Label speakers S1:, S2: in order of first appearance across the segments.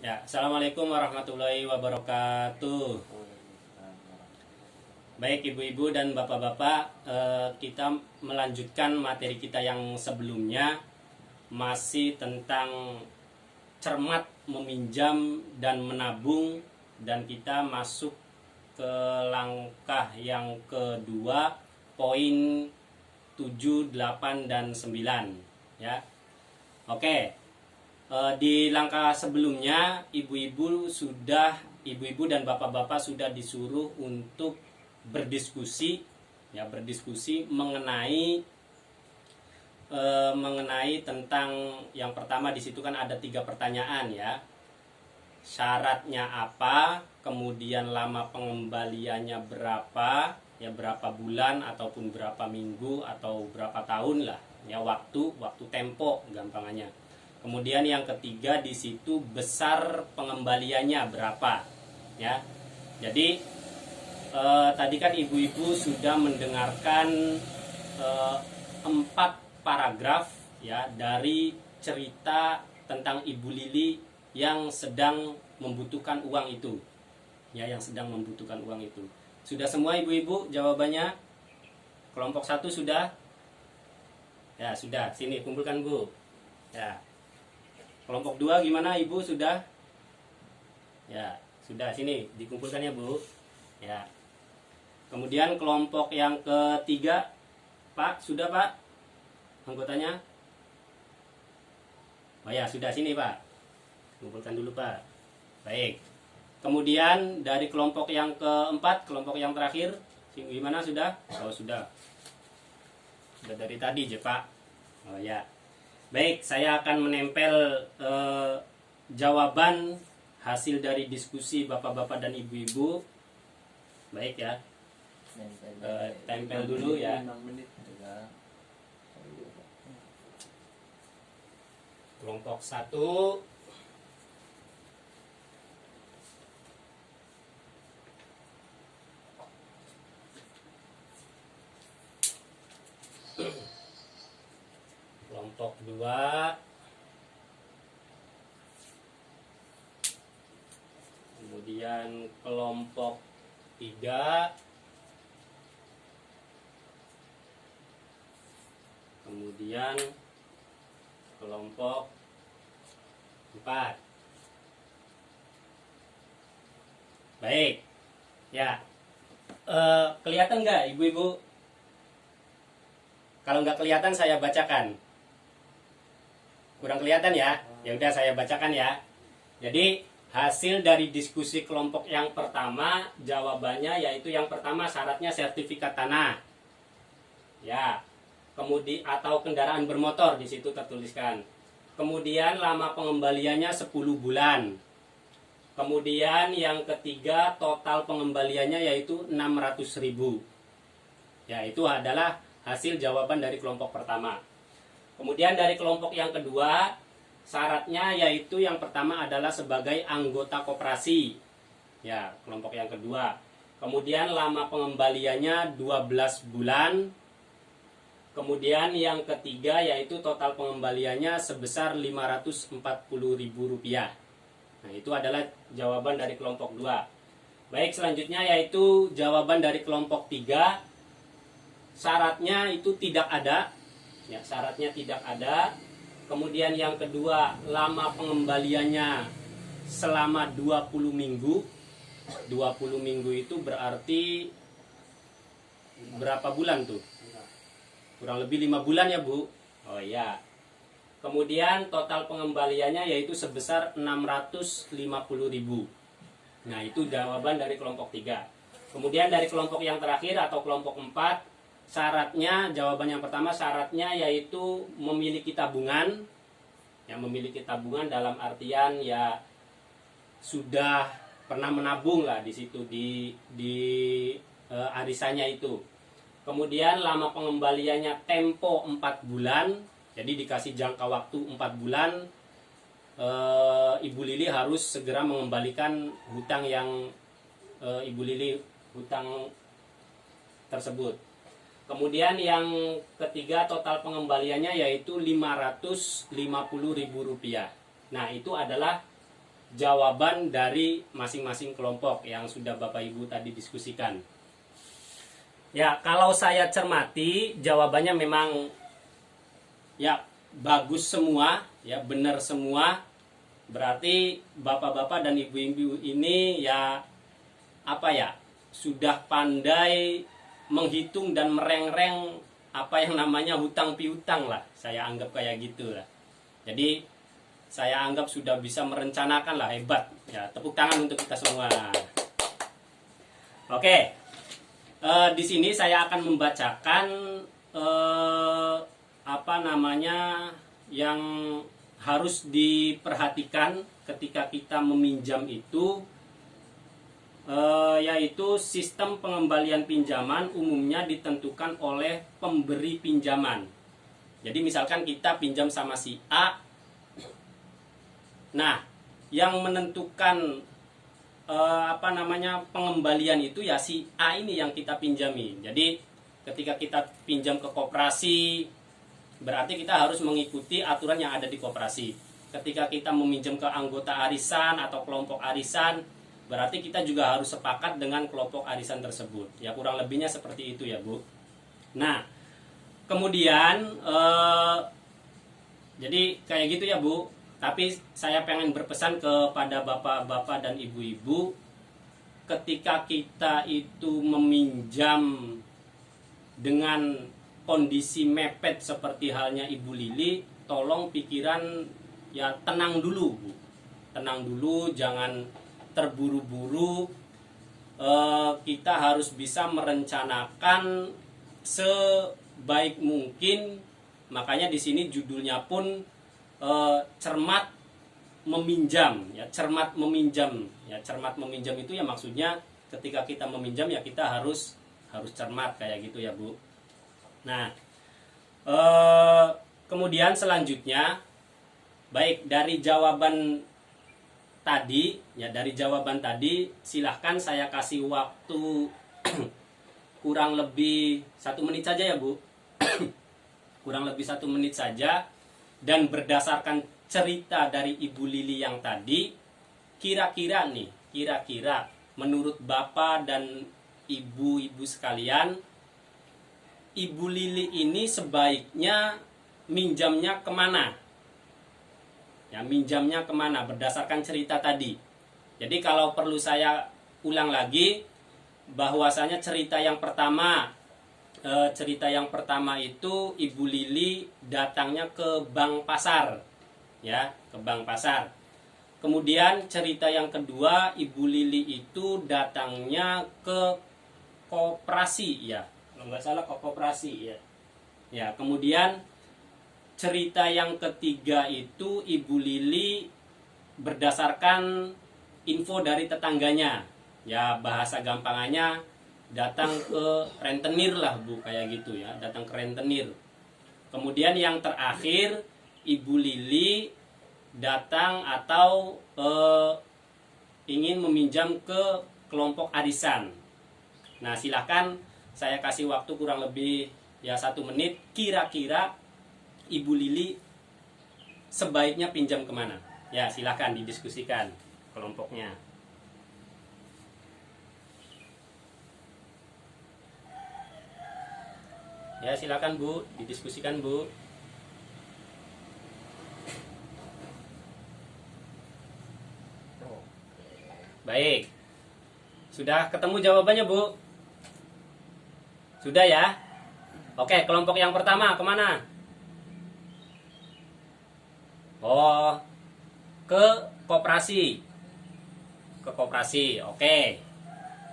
S1: Ya, Assalamualaikum warahmatullahi wabarakatuh. Baik ibu-ibu dan bapak-bapak, kita melanjutkan materi kita yang sebelumnya, masih tentang cermat meminjam dan menabung, dan kita masuk ke langkah yang kedua, poin 7, 8, dan 9 ya. Oke. Di langkah sebelumnya ibu-ibu dan bapak-bapak sudah disuruh untuk berdiskusi mengenai tentang yang pertama. Di situ kan ada 3 pertanyaan ya. Syaratnya apa, kemudian lama pengembaliannya berapa, ya berapa bulan ataupun berapa minggu atau berapa tahun lah ya, waktu tempo gampangannya. Kemudian yang ketiga di situ besar pengembaliannya berapa ya. Jadi tadi kan ibu-ibu sudah mendengarkan 4 paragraf ya dari cerita tentang Ibu Lili yang sedang membutuhkan uang itu. Ya, yang sedang membutuhkan uang itu. Sudah semua ibu-ibu jawabannya? Kelompok 1 sudah? Ya, sudah. Sini kumpulkan, Bu. Ya. Kelompok 2 gimana Ibu, sudah? Ya, sudah. Sini dikumpulkannya, Bu. Ya. Kemudian kelompok yang ketiga, Pak, sudah Pak? Anggotanya? Oh ya, sudah. Sini Pak. Kumpulkan dulu Pak. Baik. Kemudian dari kelompok yang keempat, kelompok yang terakhir, gimana, sudah? Oh sudah. Sudah dari tadi je Pak. Oh ya. Baik, saya akan menempel jawaban hasil dari diskusi bapak-bapak dan ibu-ibu. Baik ya. Tempel dulu ya. Kelompok 1. Kelompok 2. Kemudian kelompok 3. Kemudian kelompok 4. Baik. Ya. Kelihatan nggak ibu-ibu? Kalau nggak kelihatan saya bacakan. Kurang kelihatan ya? Ya udah saya bacakan ya. Jadi hasil dari diskusi kelompok yang pertama, jawabannya yaitu yang pertama syaratnya sertifikat tanah. Ya. Kemudian atau kendaraan bermotor, di situ tertuliskan. Kemudian lama pengembaliannya 10 bulan. Kemudian yang ketiga total pengembaliannya yaitu 600.000. Ya, itu adalah hasil jawaban dari kelompok pertama. Kemudian dari kelompok yang kedua, syaratnya yaitu yang pertama adalah sebagai anggota koperasi. Ya, kelompok yang kedua. Kemudian lama pengembaliannya 12 bulan. Kemudian yang ketiga yaitu total pengembaliannya sebesar Rp540.000. Nah, itu adalah jawaban dari kelompok 2. Baik, selanjutnya yaitu jawaban dari kelompok 3. Syaratnya itu tidak ada. Ya, syaratnya tidak ada. Kemudian yang kedua, lama pengembaliannya selama 20 minggu. 20 minggu itu berarti berapa bulan tuh? Kurang lebih 5 bulan ya Bu. Oh iya. Kemudian total pengembaliannya yaitu sebesar 650.000. Nah, itu jawaban dari kelompok 3. Kemudian dari kelompok yang terakhir atau kelompok 4, syaratnya, jawaban yang pertama syaratnya yaitu memiliki tabungan. Ya, memiliki tabungan dalam artian ya sudah pernah menabung lah di situ di arisannya itu. Kemudian lama pengembaliannya tempo 4 bulan. Jadi dikasih jangka waktu 4 bulan. Ibu Lili harus segera mengembalikan hutang yang Ibu Lili hutang tersebut. Kemudian yang ketiga total pengembaliannya yaitu Rp550.000. Nah, itu adalah jawaban dari masing-masing kelompok yang sudah Bapak Ibu tadi diskusikan. Ya, kalau saya cermati jawabannya memang ya bagus semua, ya benar semua. Berarti bapak-bapak dan ibu-ibu ini ya apa ya, sudah pandai menghitung dan merengreng apa yang namanya hutang piutang lah. Saya anggap kayak gitu lah. Jadi saya anggap sudah bisa merencanakan lah, hebat. Ya, tepuk tangan untuk kita semua. Oke. Di sini saya akan membacakan apa namanya yang harus diperhatikan ketika kita meminjam itu, yaitu sistem pengembalian pinjaman umumnya ditentukan oleh pemberi pinjaman. Jadi misalkan kita pinjam sama si A, nah yang menentukan apa namanya pengembalian itu ya si A ini yang kita pinjami. Jadi ketika kita pinjam ke koperasi, berarti kita harus mengikuti aturan yang ada di koperasi. Ketika kita meminjam ke anggota arisan atau kelompok arisan, berarti kita juga harus sepakat dengan kelompok arisan tersebut. Ya kurang lebihnya seperti itu ya Bu. Nah kemudian jadi kayak gitu ya Bu. Tapi saya pengen berpesan kepada bapak-bapak dan ibu-ibu, ketika kita itu meminjam dengan kondisi mepet seperti halnya Ibu Lili, tolong pikiran ya tenang dulu Bu. Tenang dulu, jangan terburu-buru. Kita harus bisa merencanakan sebaik mungkin. Makanya di sini judulnya pun cermat meminjam, ya cermat meminjam. Ya cermat meminjam itu ya maksudnya ketika kita meminjam ya kita harus cermat kayak gitu ya Bu. Nah, kemudian selanjutnya, baik dari jawaban tadi, ya dari jawaban tadi, silahkan saya kasih waktu kurang lebih 1 menit saja ya Bu, kurang lebih 1 menit saja, dan berdasarkan cerita dari Ibu Lili yang tadi, kira-kira menurut Bapak dan ibu-ibu sekalian, Ibu Lili ini sebaiknya minjamnya kemana? Ya, minjamnya kemana berdasarkan cerita tadi. Jadi kalau perlu saya ulang lagi, bahwasanya cerita yang pertama itu Ibu Lili datangnya ke bank pasar. Ya, ke bank pasar. Kemudian cerita yang kedua, Ibu Lili itu datangnya ke koperasi ya. Kalau nggak salah koperasi ya. Ya, kemudian cerita yang ketiga itu Ibu Lili berdasarkan info dari tetangganya. Ya, bahasa gampangannya datang ke rentenir lah Bu, kayak gitu ya, datang ke rentenir. Kemudian yang terakhir Ibu Lili datang atau ingin meminjam ke kelompok arisan. Nah, silakan saya kasih waktu kurang lebih ya 1 menit. Kira-kira Ibu Lili sebaiknya pinjam kemana? Ya silakan didiskusikan kelompoknya. Ya silakan Bu, didiskusikan Bu. Baik, sudah ketemu jawabannya Bu? Sudah ya? Oke, kelompok yang pertama kemana? Oh, ke koperasi. Ke koperasi, oke.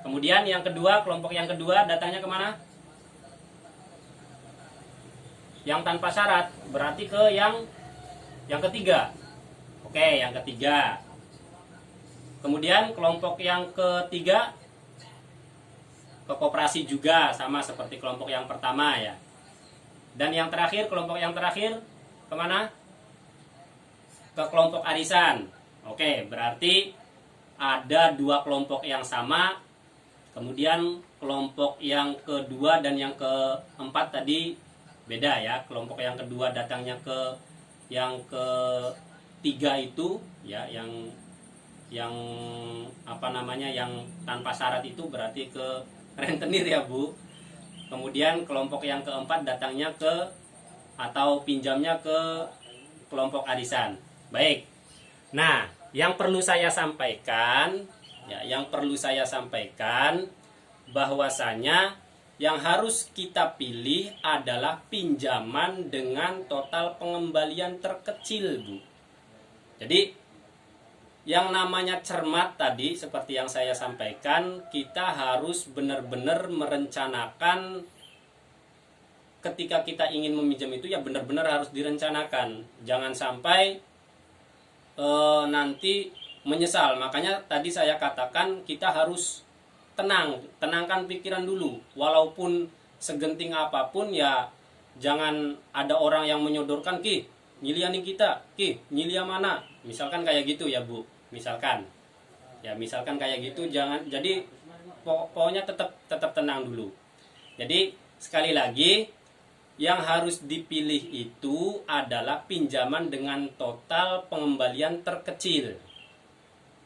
S1: Kemudian yang kedua, kelompok yang kedua datangnya kemana? Yang tanpa syarat, berarti ke yang ketiga. Oke, yang ketiga. Kemudian kelompok yang ketiga ke koperasi juga, sama seperti kelompok yang pertama ya. Dan yang terakhir, kelompok yang terakhir kemana? Ke kelompok arisan. Oke, berarti ada 2 kelompok yang sama. Kemudian kelompok yang kedua dan yang keempat tadi beda ya. Kelompok yang kedua datangnya ke yang ketiga itu ya, yang yang apa namanya, yang tanpa syarat itu berarti ke rentenir ya Bu. Kemudian kelompok yang keempat datangnya ke atau pinjamnya ke kelompok arisan. Baik. Nah, yang perlu saya sampaikan ya, yang perlu saya sampaikan bahwasanya yang harus kita pilih adalah pinjaman dengan total pengembalian terkecil, Bu. Jadi yang namanya cermat tadi seperti yang saya sampaikan, kita harus benar-benar merencanakan ketika kita ingin meminjam itu ya, benar-benar harus direncanakan. Jangan sampai nanti menyesal. Makanya tadi saya katakan kita harus tenangkan pikiran dulu. Walaupun segenting apapun ya, jangan ada orang yang menyodorkan, "Ki, nyilianin kita, Ki, nyilia mana?" Misalkan kayak gitu ya Bu. Misalkan kayak gitu, jangan. Jadi pokoknya tetap tenang dulu. Jadi sekali lagi, yang harus dipilih itu adalah pinjaman dengan total pengembalian terkecil.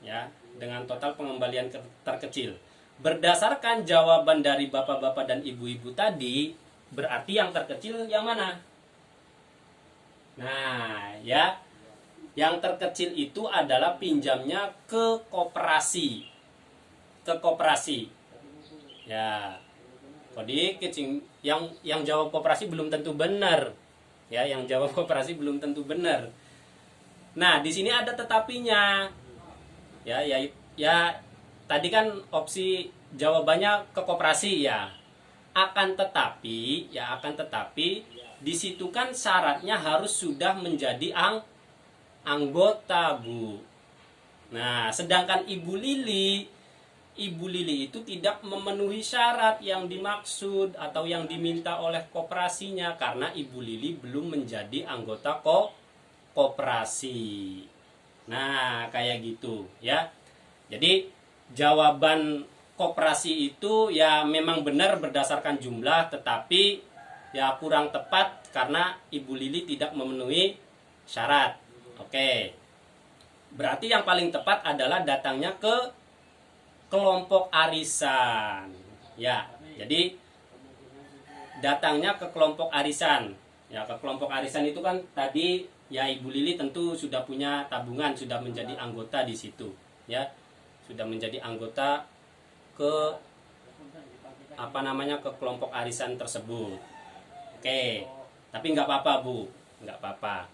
S1: Ya, dengan total pengembalian terkecil. Berdasarkan jawaban dari bapak-bapak dan ibu-ibu tadi, berarti yang terkecil yang mana? Nah, ya, yang terkecil itu adalah pinjamnya ke koperasi. Ke koperasi. Ya. Kode kecing yang jawab koperasi belum tentu benar. Ya, yang jawab koperasi belum tentu benar. Nah, di sini ada tetapinya. Ya, tadi kan opsi jawabannya ke koperasi ya. Akan tetapi di situ kan syaratnya harus sudah menjadi anggota, Bu. Nah, sedangkan Ibu Lili itu tidak memenuhi syarat yang dimaksud atau yang diminta oleh koperasinya karena Ibu Lili belum menjadi anggota koperasi. Nah, kayak gitu ya. Jadi jawaban koperasi itu ya memang benar berdasarkan jumlah, tetapi ya kurang tepat karena Ibu Lili tidak memenuhi syarat. Oke. Berarti yang paling tepat adalah datangnya ke kelompok arisan. Ya, jadi datangnya ke kelompok arisan. Ya, ke kelompok arisan itu kan tadi ya Ibu Lili tentu sudah punya tabungan, sudah menjadi anggota di situ, ya. Sudah menjadi anggota ke ke kelompok arisan tersebut. Oke. Tapi nggak apa-apa, Bu. Nggak apa-apa.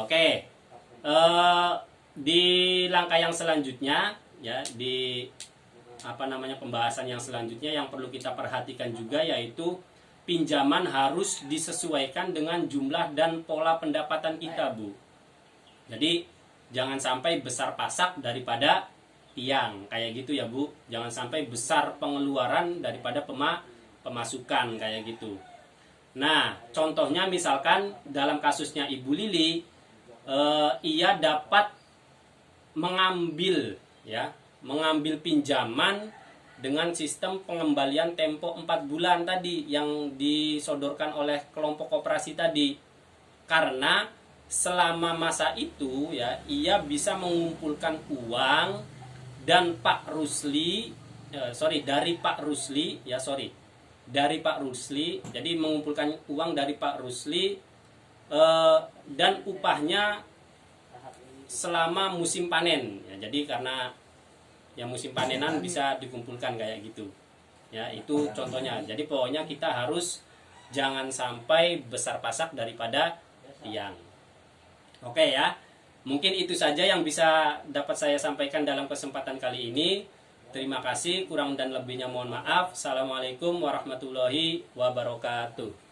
S1: Oke. Di langkah yang selanjutnya ya, di pembahasan yang selanjutnya yang perlu kita perhatikan juga yaitu pinjaman harus disesuaikan dengan jumlah dan pola pendapatan kita, Bu. Jadi jangan sampai besar pasak daripada tiang, kayak gitu ya Bu. Jangan sampai besar pengeluaran daripada pemasukan, kayak gitu. Nah, contohnya misalkan dalam kasusnya Ibu Lili, ia dapat mengambil pinjaman dengan sistem pengembalian tempo 4 bulan tadi yang disodorkan oleh kelompok koperasi tadi. Karena selama masa itu ya, ia bisa mengumpulkan uang dan dari Pak Rusli, jadi mengumpulkan uang dari Pak Rusli dan upahnya selama musim panen ya. Jadi karena yang musim panenan bisa dikumpulkan kayak gitu ya, itu contohnya. Jadi pokoknya kita harus jangan sampai besar pasak daripada tiang. Oke ya, mungkin itu saja yang bisa dapat saya sampaikan dalam kesempatan kali ini. Terima kasih, kurang dan lebihnya mohon maaf. Assalamualaikum warahmatullahi wabarakatuh.